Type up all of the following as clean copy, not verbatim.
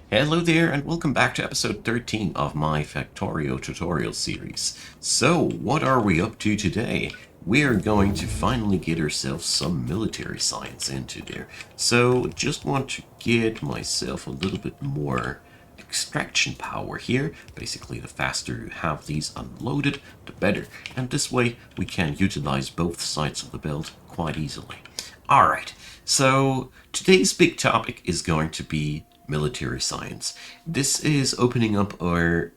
Hello there, and welcome back to episode 13 of my Factorio tutorial series. So, what are we up to today? We are going to finally get ourselves some military science into there. So, just want to get myself a little bit more extraction power here. Basically, the faster you have these unloaded, the better. And this way, we can utilize both sides of the belt quite easily. Alright, so today's big topic is going to be military science. This is opening up our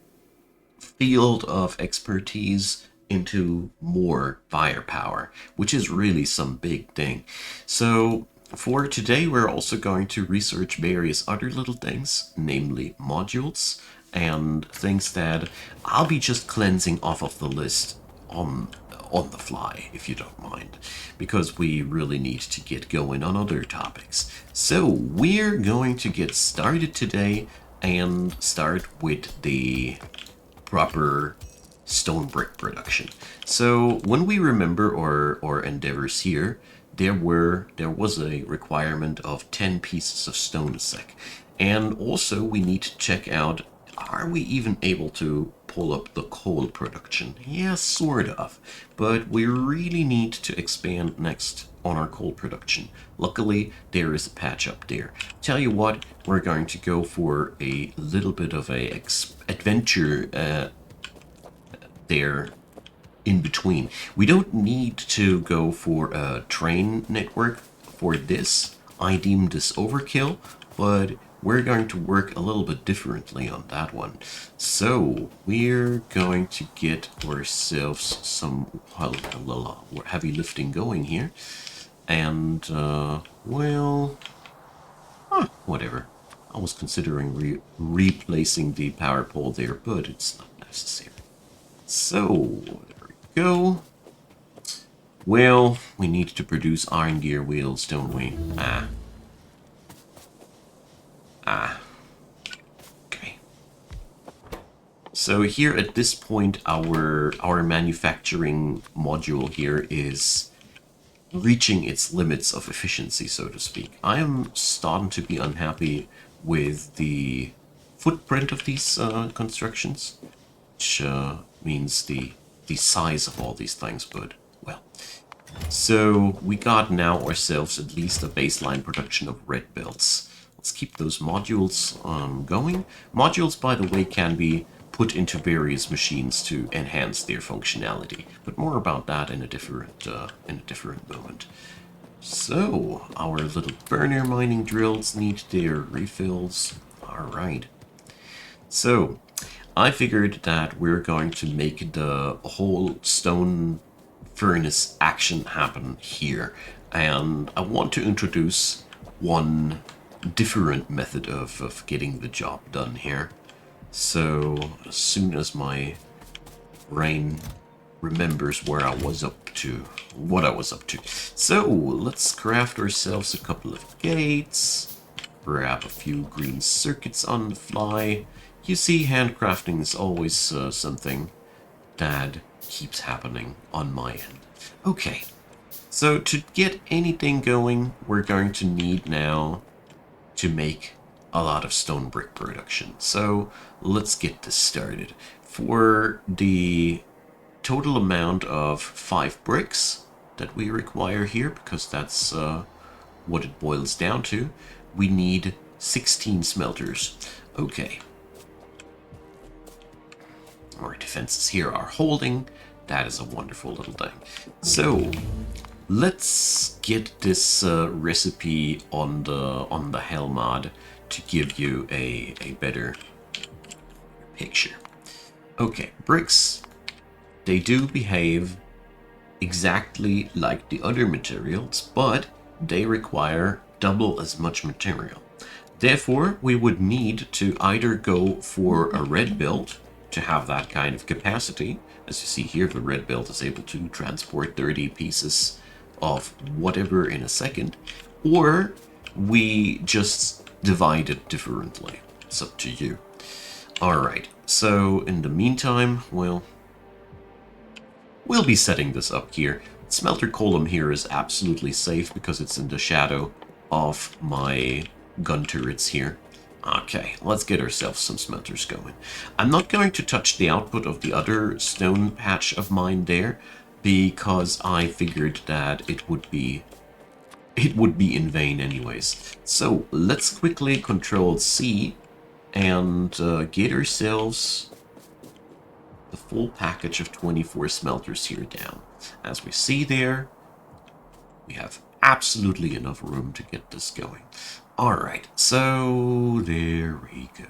field of expertise into more firepower, which is really some big thing. So for today, we're also going to research various other little things, namely modules and things that I'll be just cleansing off of the list on on the fly, if you don't mind, because we really need to get going on other topics. So we're going to get started today and start with the proper stone brick production. So when we remember our endeavors here, there was a requirement of 10 pieces of stone a sec. And also we need to check out, are we even able to pull up the coal production? Yeah, sort of. But we really need to expand next on our coal production. Luckily, there is a patch up there. Tell you what, we're going to go for a little bit of a adventure there in between. We don't need to go for a train network for this. I deem this overkill, but we're going to work a little bit differently on that one. So we're going to get ourselves some heavy lifting going here. And, well, whatever. I was considering replacing the power pole there, but it's not necessary. So, there we go. Well, we need to produce iron gear wheels, don't we? Okay. So here at this point, our manufacturing module here is reaching its limits of efficiency, so to speak. I am starting to be unhappy with the footprint of these constructions, which means the size of all these things, but well. So we got now ourselves at least a baseline production of red belts. Let's keep those modules going. Modules, by the way, can be put into various machines to enhance their functionality, but more about that in a different moment. So our little burner mining drills need their refills. All right. So I figured that we're going to make the whole stone furnace action happen here, and I want to introduce one different method of getting the job done here. So as soon as my brain remembers where I was up to, what I was up to. So let's craft ourselves a couple of gates, grab a few green circuits on the fly. You see, handcrafting is always something that keeps happening on my end. Okay, so to get anything going, we're going to need now to make a lot of stone brick production. So let's get this started. For the total amount of 5 bricks that we require here, because that's what it boils down to, we need 16 smelters. Okay. Our defenses here are holding. That is a wonderful little thing. So let's get this recipe on the Helmod to give you a better picture. Okay, bricks, they do behave exactly like the other materials, but they require double as much material. Therefore, we would need to either go for a red build to have that kind of capacity. As you see here, the red build is able to transport 30 pieces of whatever in a second, or we just divide it differently. It's up to you. Alright, so in the meantime, well, we'll be setting this up here. Smelter column here is absolutely safe because it's in the shadow of my gun turrets here. Okay, let's get ourselves some smelters going. I'm not going to touch the output of the other stone patch of mine there, because I figured that it would be in vain anyways. So let's quickly Control C and get ourselves the full package of 24 smelters here down. As we see there, we have absolutely enough room to get this going. All right, so there we go.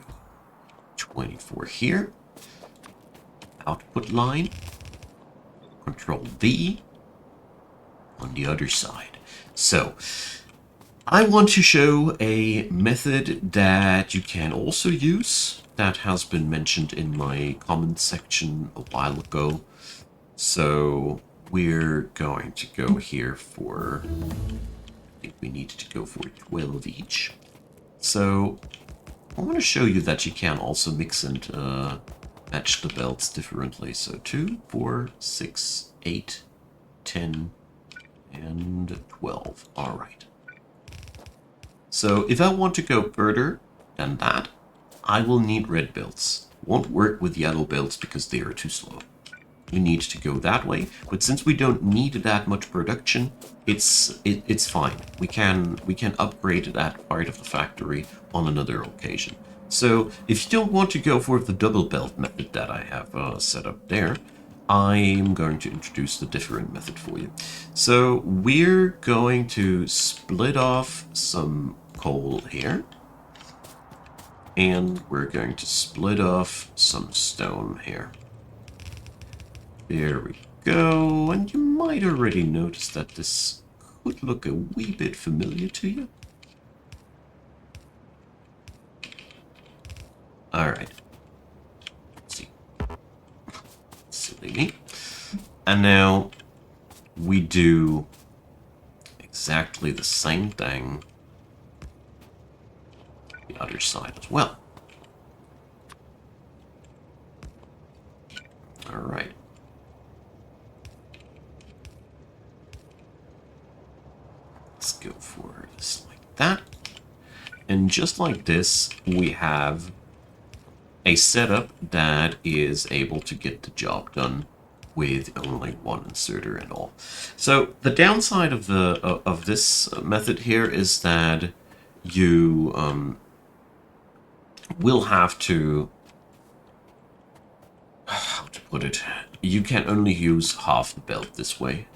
24 here. Output line. Control V on the other side. So I want to show a method that you can also use that has been mentioned in my comments section a while ago. So we're going to go here for, I think we need to go for 12 each. So I want to show you that you can also mix and match the belts differently. So 2, 4, 6, 8, 10, and 12. All right. So if I want to go further than that, I will need red belts. Won't work with yellow belts because they are too slow. We need to go that way, but since we don't need that much production, it's fine. We can upgrade that part of the factory on another occasion. So if you don't want to go for the double belt method that I have set up there, I'm going to introduce the different method for you. So we're going to split off some coal here, and we're going to split off some stone here. There we go, and you might already notice that this could look a wee bit familiar to you. Alright. See. Silly me. And now we do exactly the same thing the other side as well. Alright. Let's go for this like that. And just like this, we have a setup that is able to get the job done with only one inserter and all. So the downside of this method here is that you will have to, how to put it, you can only use half the belt this way.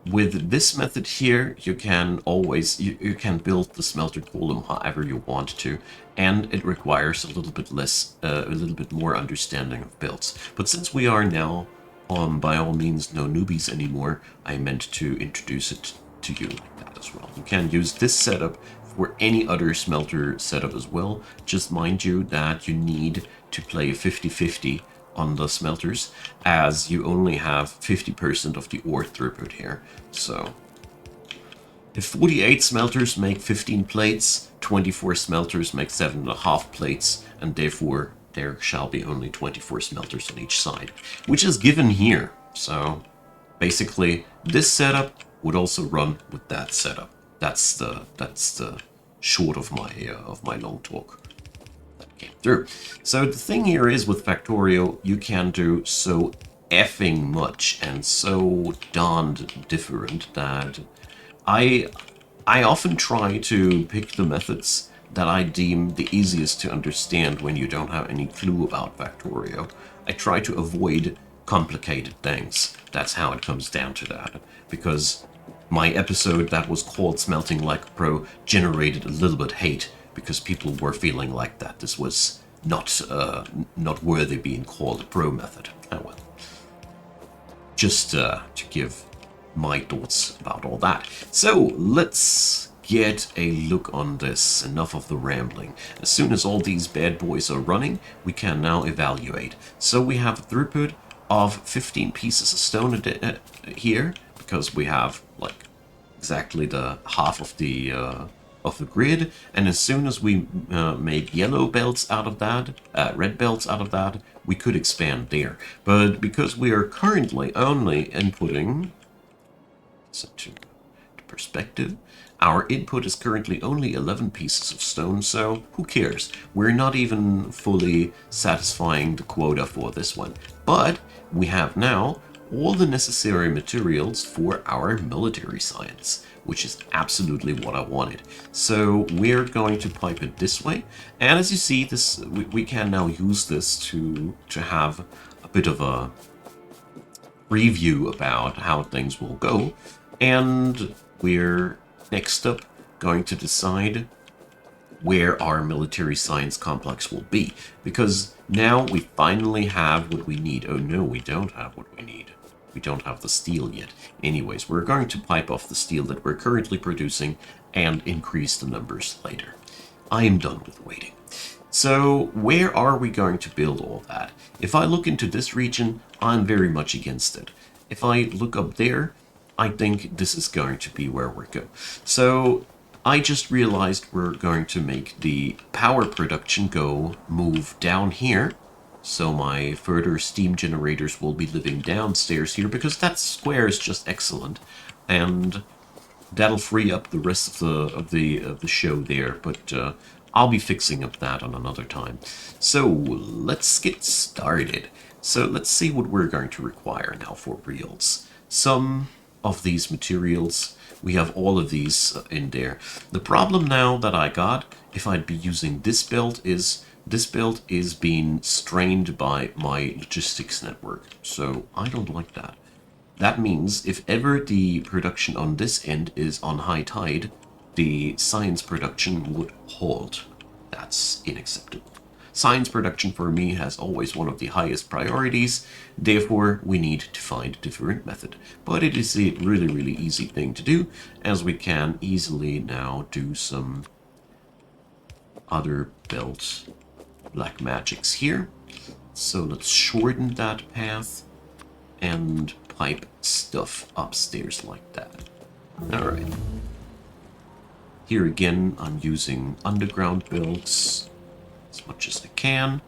With this method here, you can always, you can build the smelter column however you want to, and it requires a little bit less, a little bit more understanding of builds. But since we are now, by all means, no newbies anymore, I meant to introduce it to you like that as well. You can use this setup for any other smelter setup as well. Just mind you that you need to play 50-50 on the smelters, as you only have 50% of the ore throughput here. So if 48 smelters make 15 plates, 24 smelters make 7.5 plates, and therefore there shall be only 24 smelters on each side, which is given here. So basically this setup would also run with that setup. That's the short of my long talk. Came through. So the thing here is with Factorio, you can do so effing much and so darned different that I often try to pick the methods that I deem the easiest to understand when you don't have any clue about Factorio. I try to avoid complicated things. That's how it comes down to that. Because my episode that was called Smelting Like a Pro generated a little bit hate, because people were feeling like that this was not worthy being called a pro method. Oh well. Just to give my thoughts about all that. So let's get a look on this. Enough of the rambling. As soon as all these bad boys are running, we can now evaluate. So we have a throughput of 15 pieces of stone here, because we have like exactly the half of the grid, and as soon as we make yellow belts out of that, red belts out of that, we could expand there. But because we are currently only inputting, so to perspective, Our input is currently only 11 pieces of stone, so who cares? We're not even fully satisfying the quota for this one. But we have now all the necessary materials for our military science, which is absolutely what I wanted. So we're going to pipe it this way, and as you see, this we can now use this to have a bit of a preview about how things will go, and we're next up going to decide where our military science complex will be, because now we finally have what we need. Oh no, we don't have what we need. We don't have the steel yet. Anyways, we're going to pipe off the steel that we're currently producing and increase the numbers later. I am done with waiting. So where are we going to build all that? If I look into this region, I'm very much against it. If I look up there, I think this is going to be where we go. So I just realized we're going to make the power production move down here. So my further steam generators will be living downstairs here because that square is just excellent. And that'll free up the rest of the show there, but I'll be fixing up that on another time. So let's get started. So let's see what we're going to require now for reels. Some of these materials, we have all of these in there. The problem now that I got, if I'd be using this belt, is this belt is being strained by my logistics network. So I don't like that. That means if ever the production on this end is on high tide, the science production would halt. That's unacceptable. Science production for me has always one of the highest priorities, therefore we need to find a different method. But it is a really easy thing to do, as we can easily now do some other belt black magics here. So let's shorten that path and pipe stuff upstairs like that. Alright. Here again, I'm using underground builds as much as I can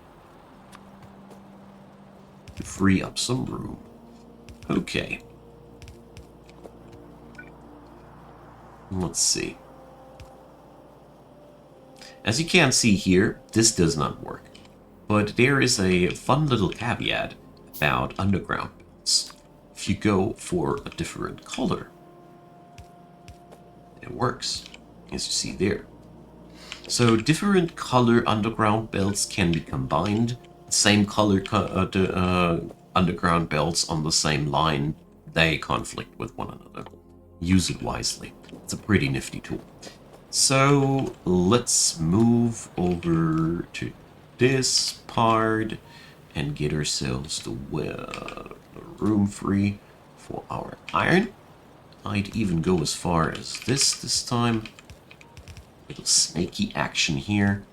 to free up some room. Okay. Let's see. As you can see here, this does not work. But there is a fun little caveat about underground builds. If you go for a different color, it works, as you see there. So different color underground belts can be combined. Same color underground belts on the same line, they conflict with one another. Use it wisely. It's a pretty nifty tool. So let's move over to this part and get ourselves the room free for our iron. I'd even go as far as this time. Little snaky action here,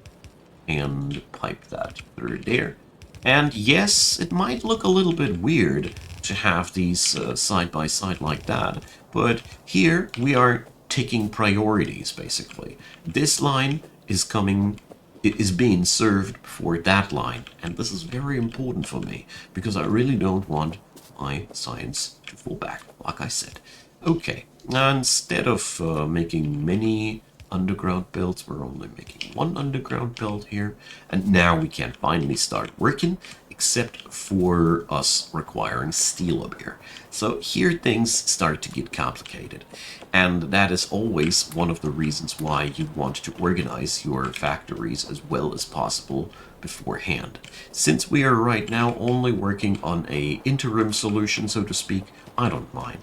and pipe that through there. And yes, it might look a little bit weird to have these side by side like that, but here we are taking priorities basically. This line is coming, it is being served before that line, and this is very important for me because I really don't want my science to fall back, like I said. Okay, now instead of making many underground builds, we're only making one underground build here, and now we can finally start working, except for us requiring steel up here. So here things start to get complicated, and that is always one of the reasons why you want to organize your factories as well as possible beforehand. Since we are right now only working on a interim solution, so to speak, I don't mind.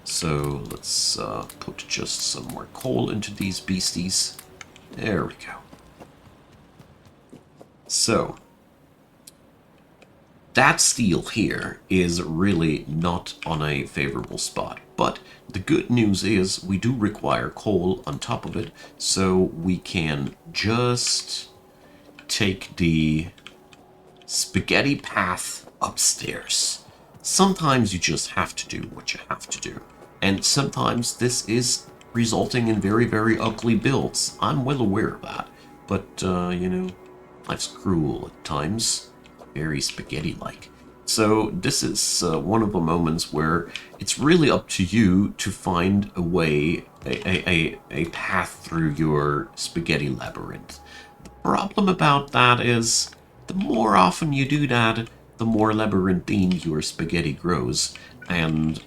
So let's put just some more coal into these beasties. There we go. So that steel here is really not on a favorable spot, but the good news is we do require coal on top of it, so we can just take the spaghetti path upstairs. Sometimes you just have to do what you have to do. And sometimes this is resulting in very ugly builds. I'm well aware of that. But, you know, life's cruel at times. Very spaghetti-like. So this is one of the moments where it's really up to you to find a way a path through your spaghetti labyrinth. The problem about that is the more often you do that, the more labyrinthine your spaghetti grows, and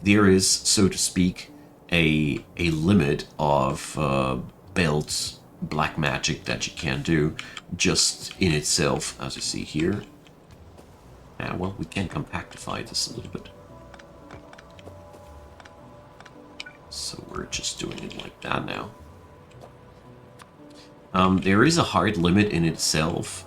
there is, so to speak, a limit of built black magic that you can do just in itself, as you see here. Well, we can compactify this a little bit. So we're just doing it like that now. There is a hard limit in itself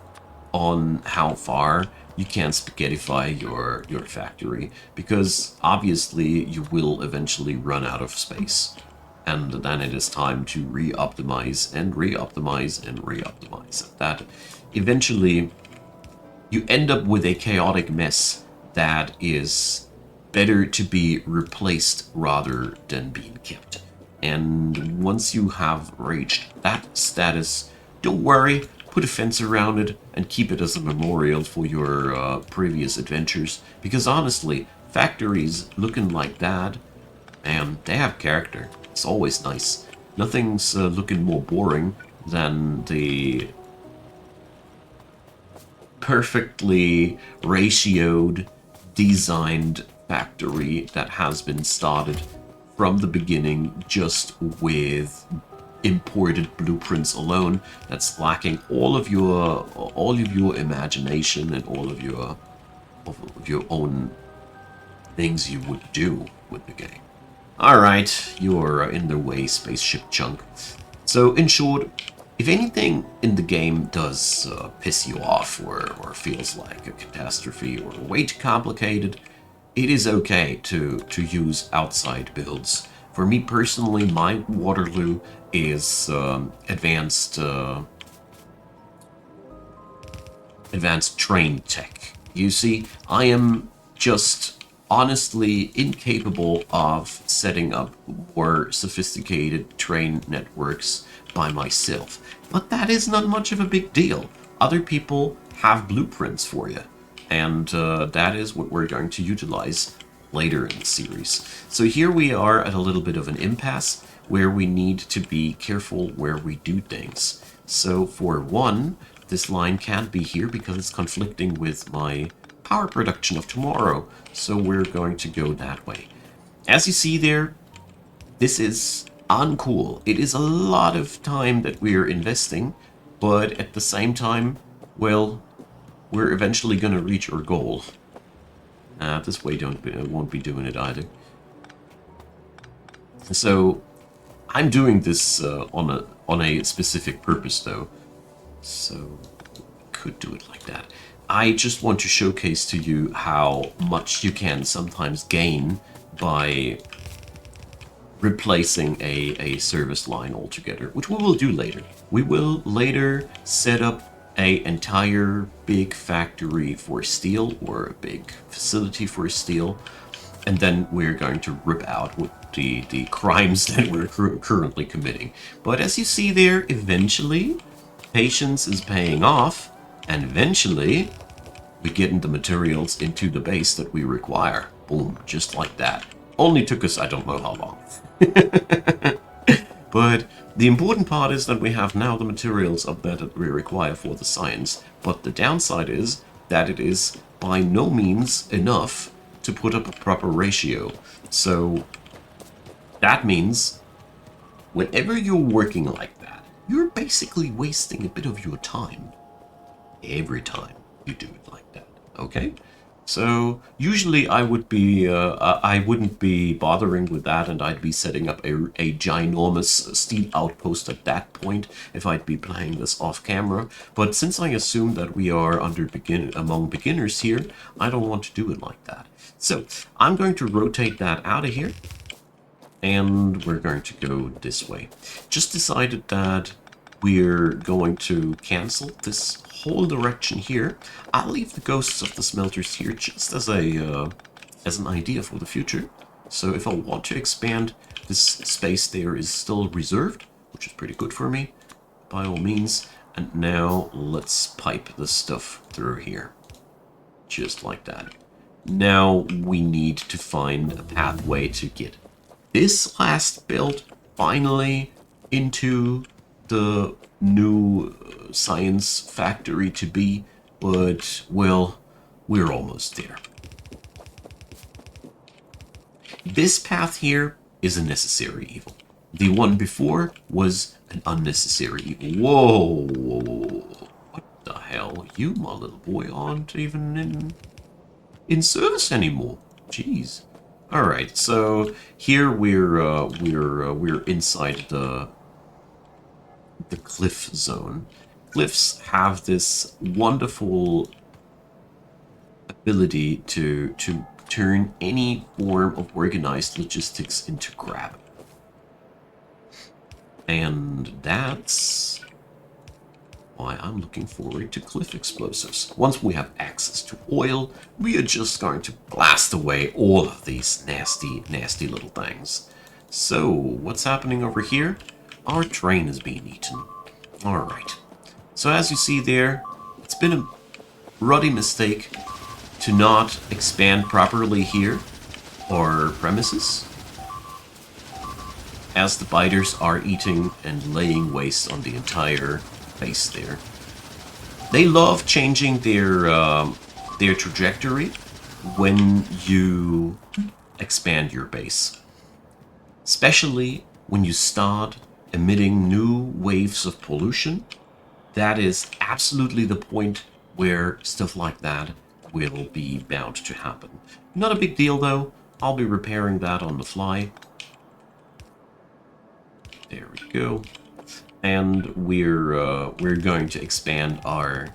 on how far you can spaghettify your factory, because obviously you will eventually run out of space. And then it is time to re-optimize and re-optimize and re-optimize. And that eventually you end up with a chaotic mess that is better to be replaced rather than being kept. And once you have reached that status, don't worry, put a fence around it and keep it as a memorial for your previous adventures. Because honestly, factories looking like that, and they have character. It's always nice. Nothing's looking more boring than the perfectly ratioed, designed factory that has been started from the beginning just with imported blueprints alone. That's lacking all of your imagination and all of your own things you would do with the game. Alright, you're in the way, spaceship chunk. So, in short, if anything in the game does piss you off or feels like a catastrophe or way too complicated, it is okay to use outside builds. For me personally, my Waterloo is advanced train tech. You see, I am just honestly incapable of setting up more sophisticated train networks by myself. But that is not much of a big deal. Other people have blueprints for you. And that is what we're going to utilize later in the series. So here we are at a little bit of an impasse where we need to be careful where we do things. So for one, this line can't be here because it's conflicting with my power production of tomorrow. So we're going to go that way. As you see there, this is uncool. It is a lot of time that we're investing, but at the same time, well, we're eventually going to reach our goal. This way won't be doing it either. So I'm doing this on a specific purpose though. So could do it like that. I just want to showcase to you how much you can sometimes gain by replacing a service line altogether, which we will do later. We will later set up an entire big factory for steel or a big facility for steel, and then we're going to rip out the crimes that we're currently committing. But as you see there, eventually patience is paying off, and eventually we get the materials into the base that we require. Boom, just like that. Only took us I don't know how long. But the important part is that we have now the materials of that we require for the science. But the downside is that it is by no means enough to put up a proper ratio. So that means whenever you're working like that, you're basically wasting a bit of your time. Every time you do it like that, okay? So usually I wouldn't be bothering with that, and I'd be setting up a ginormous steel outpost at that point if I'd be playing this off camera. But since I assume that we are among beginners here, I don't want to do it like that. So I'm going to rotate that out of here, and we're going to go this way. Just decided that we're going to cancel this whole direction here. I'll leave the ghosts of the smelters here just as an idea for the future. So if I want to expand, this space there is still reserved, which is pretty good for me, by all means. And now let's pipe the stuff through here, just like that. Now we need to find a pathway to get this last build finally into the new science factory to be, but, well, we're almost there. This path here is a necessary evil. The one before was an unnecessary evil. Whoa, whoa, whoa, whoa. What the hell? You, my little boy, aren't even in service anymore. Jeez. All right, so here we're inside the cliff zone. Cliffs have this wonderful ability to turn any form of organized logistics into grab. And that's why I'm looking forward to cliff explosives. Once we have access to oil, we are just going to blast away all of these nasty, nasty little things. So, what's happening over here? Our train is being eaten. Alright. So as you see there, it's been a ruddy mistake to not expand properly here, our premises, as the biters are eating and laying waste on the entire base there. They love changing their trajectory when you expand your base, especially when you start emitting new waves of pollution. That is absolutely the point where stuff like that will be bound to happen. Not a big deal though. I'll be repairing that on the fly. There we go. And we're going to expand our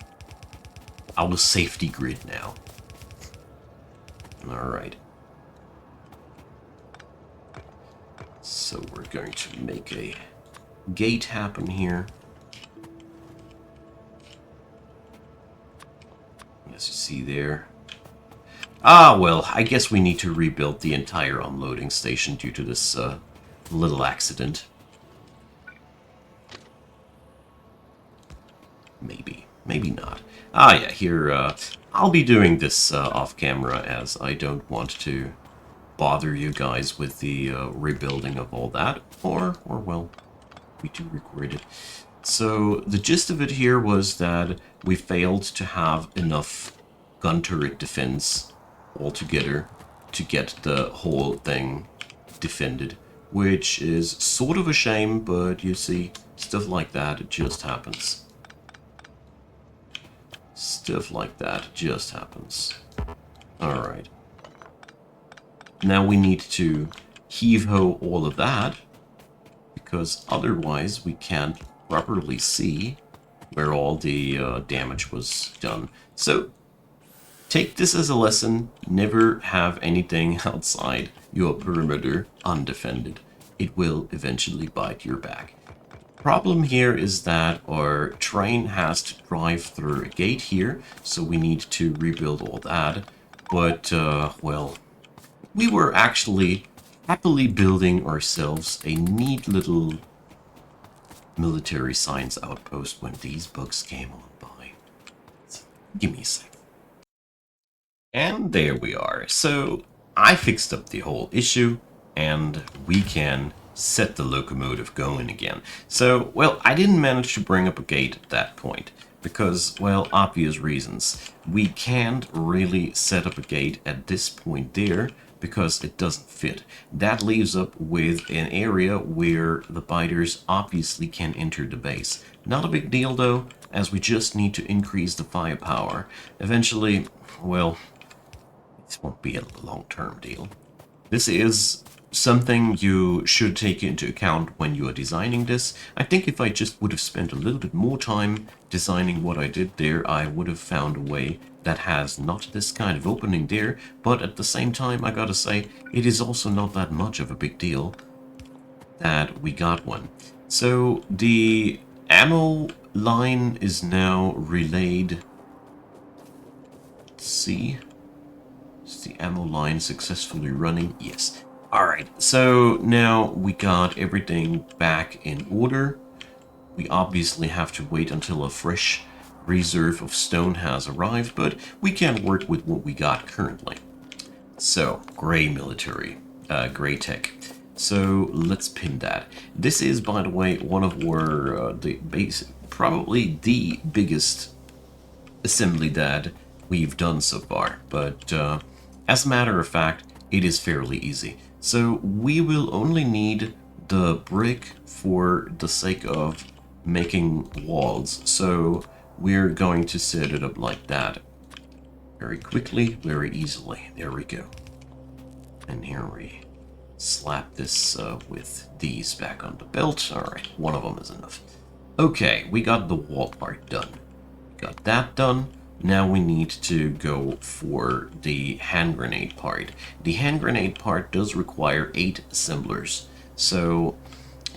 safety grid now. All right. So we're going to make a gate happen here. As you see there. Ah, well, I guess we need to rebuild the entire unloading station due to this little accident. Maybe not. Ah, yeah, here, I'll be doing this off camera as I don't want to bother you guys with the rebuilding of all that. Or, well, we do record it. So, the gist of it here was that we failed to have enough gun turret defense altogether to get the whole thing defended, which is sort of a shame, but you see, stuff like that, it just happens. Stuff like that just happens. Alright. Now we need to heave-ho all of that, because otherwise we can't properly see where all the damage was done. So, take this as a lesson. Never have anything outside your perimeter undefended. It will eventually bite your back. Problem here is that our train has to drive through a gate here, so we need to rebuild all that. But, well, we were actually happily building ourselves a neat little military science outpost when these bugs came on by. So, give me a sec. And there we are. So, I fixed up the whole issue, and we can set the locomotive going again. So, well, I didn't manage to bring up a gate at that point because, well, obvious reasons. We can't really set up a gate at this point there because it doesn't fit. That leaves up with an area where the biters obviously can enter the base. Not a big deal though, as we just need to increase the firepower. Eventually, well, this won't be a long-term deal. This is something you should take into account when you are designing this. I think if I just would have spent a little bit more time designing what I did there, I would have found a way that has not this kind of opening there, but at the same time, I gotta say, it is also not that much of a big deal that we got one. So the ammo line is now relayed. Let's see. Is the ammo line successfully running? Yes. Alright, so now we got everything back in order. We obviously have to wait until a fresh reserve of stone has arrived, but we can work with what we got currently. So, gray military, gray tech. So let's pin that. This is, by the way, one of our probably the biggest assembly that we've done so far. But as a matter of fact, it is fairly easy. So we will only need the brick for the sake of making walls. So we're going to set it up like that. Very quickly, very easily. There we go. And here we slap this with these back on the belt. Alright, one of them is enough. Okay, we got the wall part done. Got that done. Now we need to go for the hand grenade part. The hand grenade part does require 8 assemblers. So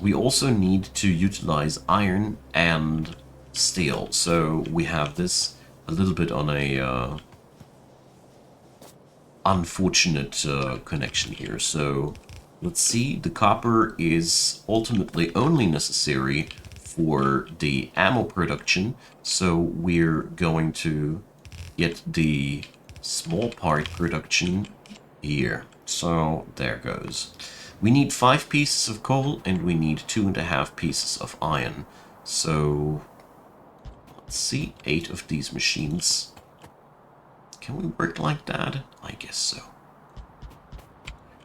we also need to utilize iron and steel. So we have this a little bit on a unfortunate connection here. So let's see, the copper is ultimately only necessary for the ammo production, so we're going to get the small part production here. So there goes. We need 5 pieces of coal and we need 2.5 pieces of iron. So let's see, 8 of these machines. Can we work like that? I guess so.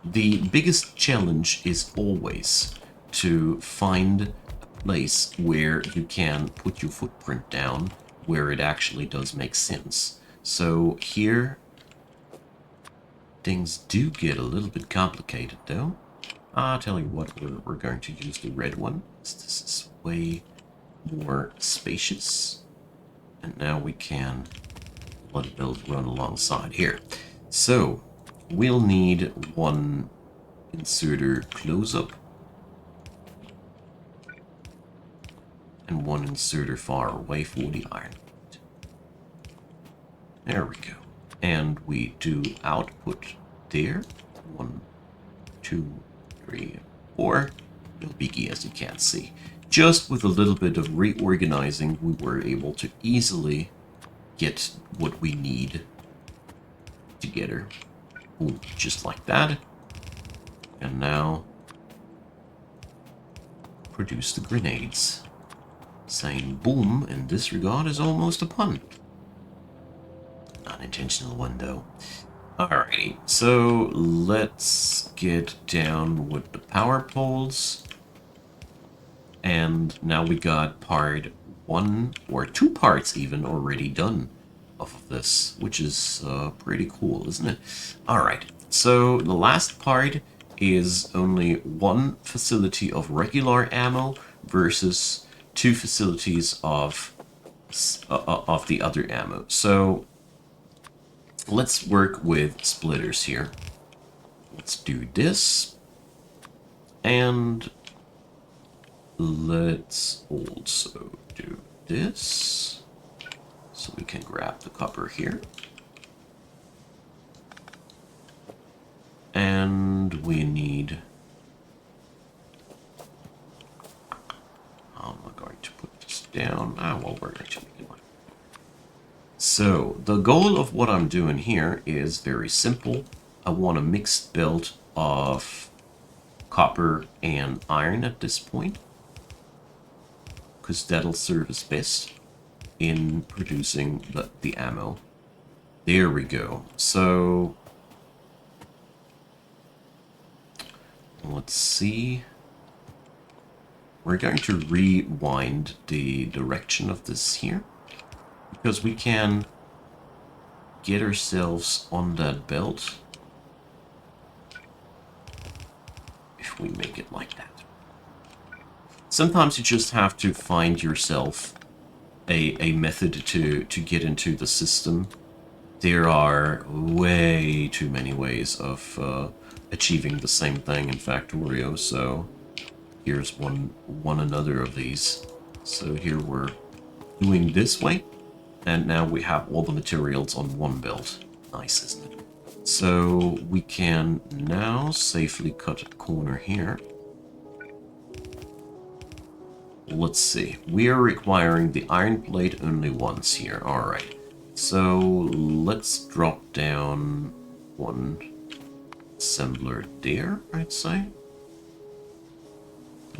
The biggest challenge is always to find a place where you can put your footprint down, where it actually does make sense. So here, things do get a little bit complicated though. I'll tell you what, we're going to use the red one. This is way more spacious. And now we can let it run alongside here. So we'll need one inserter close-up and one inserter far away for the iron. There we go. And we do output there. 1, 2, 3, 4. No biggie, as you can't see. Just with a little bit of reorganizing, we were able to easily get what we need together. Boom, just like that. And now produce the grenades. Saying boom in this regard is almost a pun. Unintentional one though. Alrighty, so let's get down with the power poles. And now we got part 1 or 2 parts even already done of this, which is pretty cool, isn't it? Alright, so the last part is only 1 facility of regular ammo versus 2 facilities of the other ammo. So let's work with splitters here. Let's do this. And let's also do this. So we can grab the copper here. And we need... how am I going to put this down? Well, we're going to make it like... So, the goal of what I'm doing here is very simple. I want a mixed build of copper and iron at this point, because that'll serve us best in producing the ammo. There we go. So let's see. We're going to rewind the direction of this here, because we can get ourselves on that belt if we make it like that. Sometimes you just have to find yourself a method to get into the system. There are way too many ways of achieving the same thing in Factorio, so here's one another of these. So here we're doing this way, and now we have all the materials on one belt. Nice, isn't it? So we can now safely cut a corner here. Let's see. We are requiring the iron plate only once here. Alright. So let's drop down one assembler there, I'd say.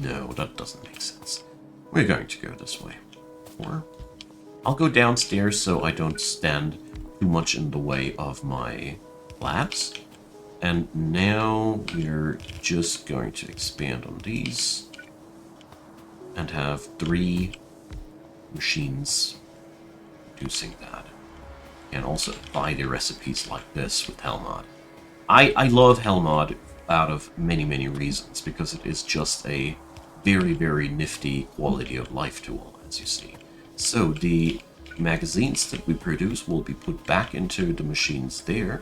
No, that doesn't make sense. We're going to go this way. Or I'll go downstairs so I don't stand too much in the way of my labs. And now we're just going to expand on these and have 3 machines producing that. And also buy the recipes like this with Helmod. I love Helmod out of many, many reasons, because it is just a very, very nifty quality of life tool, as you see. So the magazines that we produce will be put back into the machines there,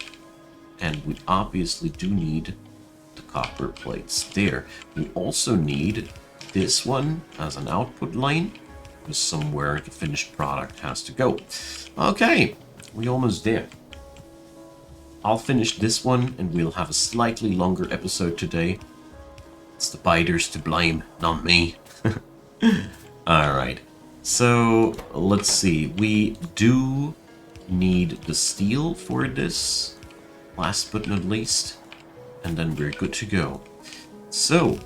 and we obviously do need the copper plates there. We also need this one as an output line, because somewhere the finished product has to go. Okay, we almost there. I'll finish this one and we'll have a slightly longer episode today. It's the biters to blame, not me. Alright, so let's see. We do need the steel for this, last but not least, and then we're good to go. So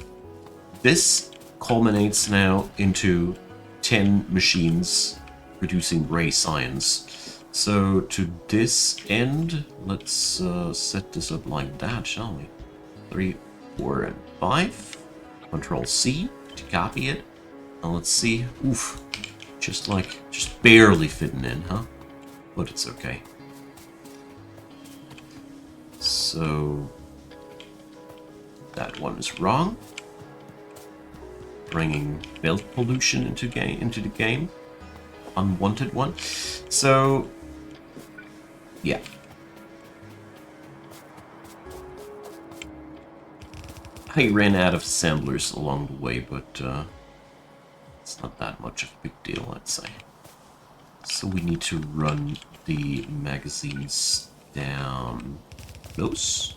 this culminates now into 10 machines producing gray science. So to this end, let's set this up like that, shall we? 3, 4, and 5. Control C to copy it. And let's see. Oof. Just barely fitting in, huh? But it's okay. So that one is wrong. Bringing belt pollution into the game. Unwanted one. So yeah. I ran out of assemblers along the way, but it's not that much of a big deal, I'd say. So we need to run the magazines down close.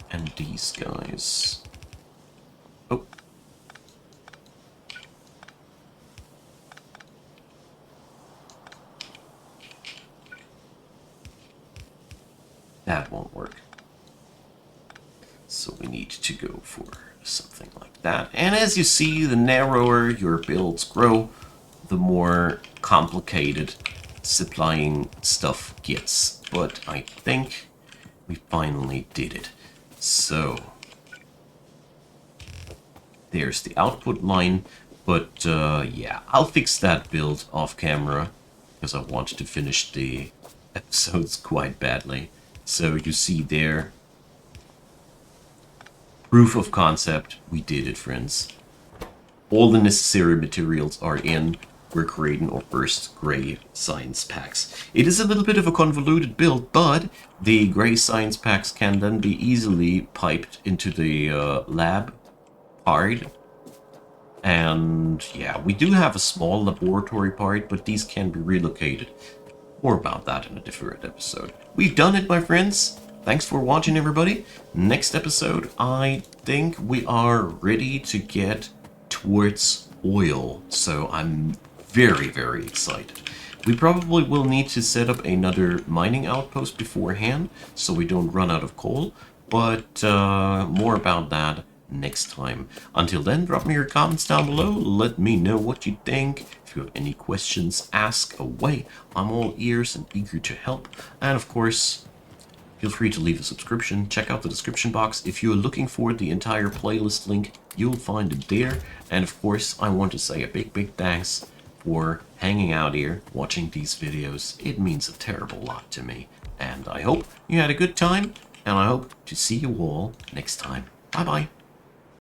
And these guys. Oh. That won't work. So we need to go for something like that. And as you see, the narrower your builds grow, the more complicated supplying stuff gets. But I think we finally did it. So there's the output line. But yeah, I'll fix that build off camera, because I wanted to finish the episodes quite badly. So you see there, proof of concept, we did it, friends. All the necessary materials are in. We're creating our first gray science packs. It is a little bit of a convoluted build, but the gray science packs can then be easily piped into the lab part. And yeah, we do have a small laboratory part, but these can be relocated. More about that in a different episode. We've done it, my friends. Thanks for watching, everybody. Next episode, I think we are ready to get towards oil. So I'm very, very excited. We probably will need to set up another mining outpost beforehand, so we don't run out of coal. But more about that next time. Until then, drop me your comments down below. Let me know what you think. If you have any questions, ask away. I'm all ears and eager to help. And of course, feel free to leave a subscription. Check out the description box. If you're looking for the entire playlist link, you'll find it there. And of course, I want to say a big, big thanks for hanging out here, watching these videos. It means a terrible lot to me. And I hope you had a good time, and I hope to see you all next time. Bye-bye.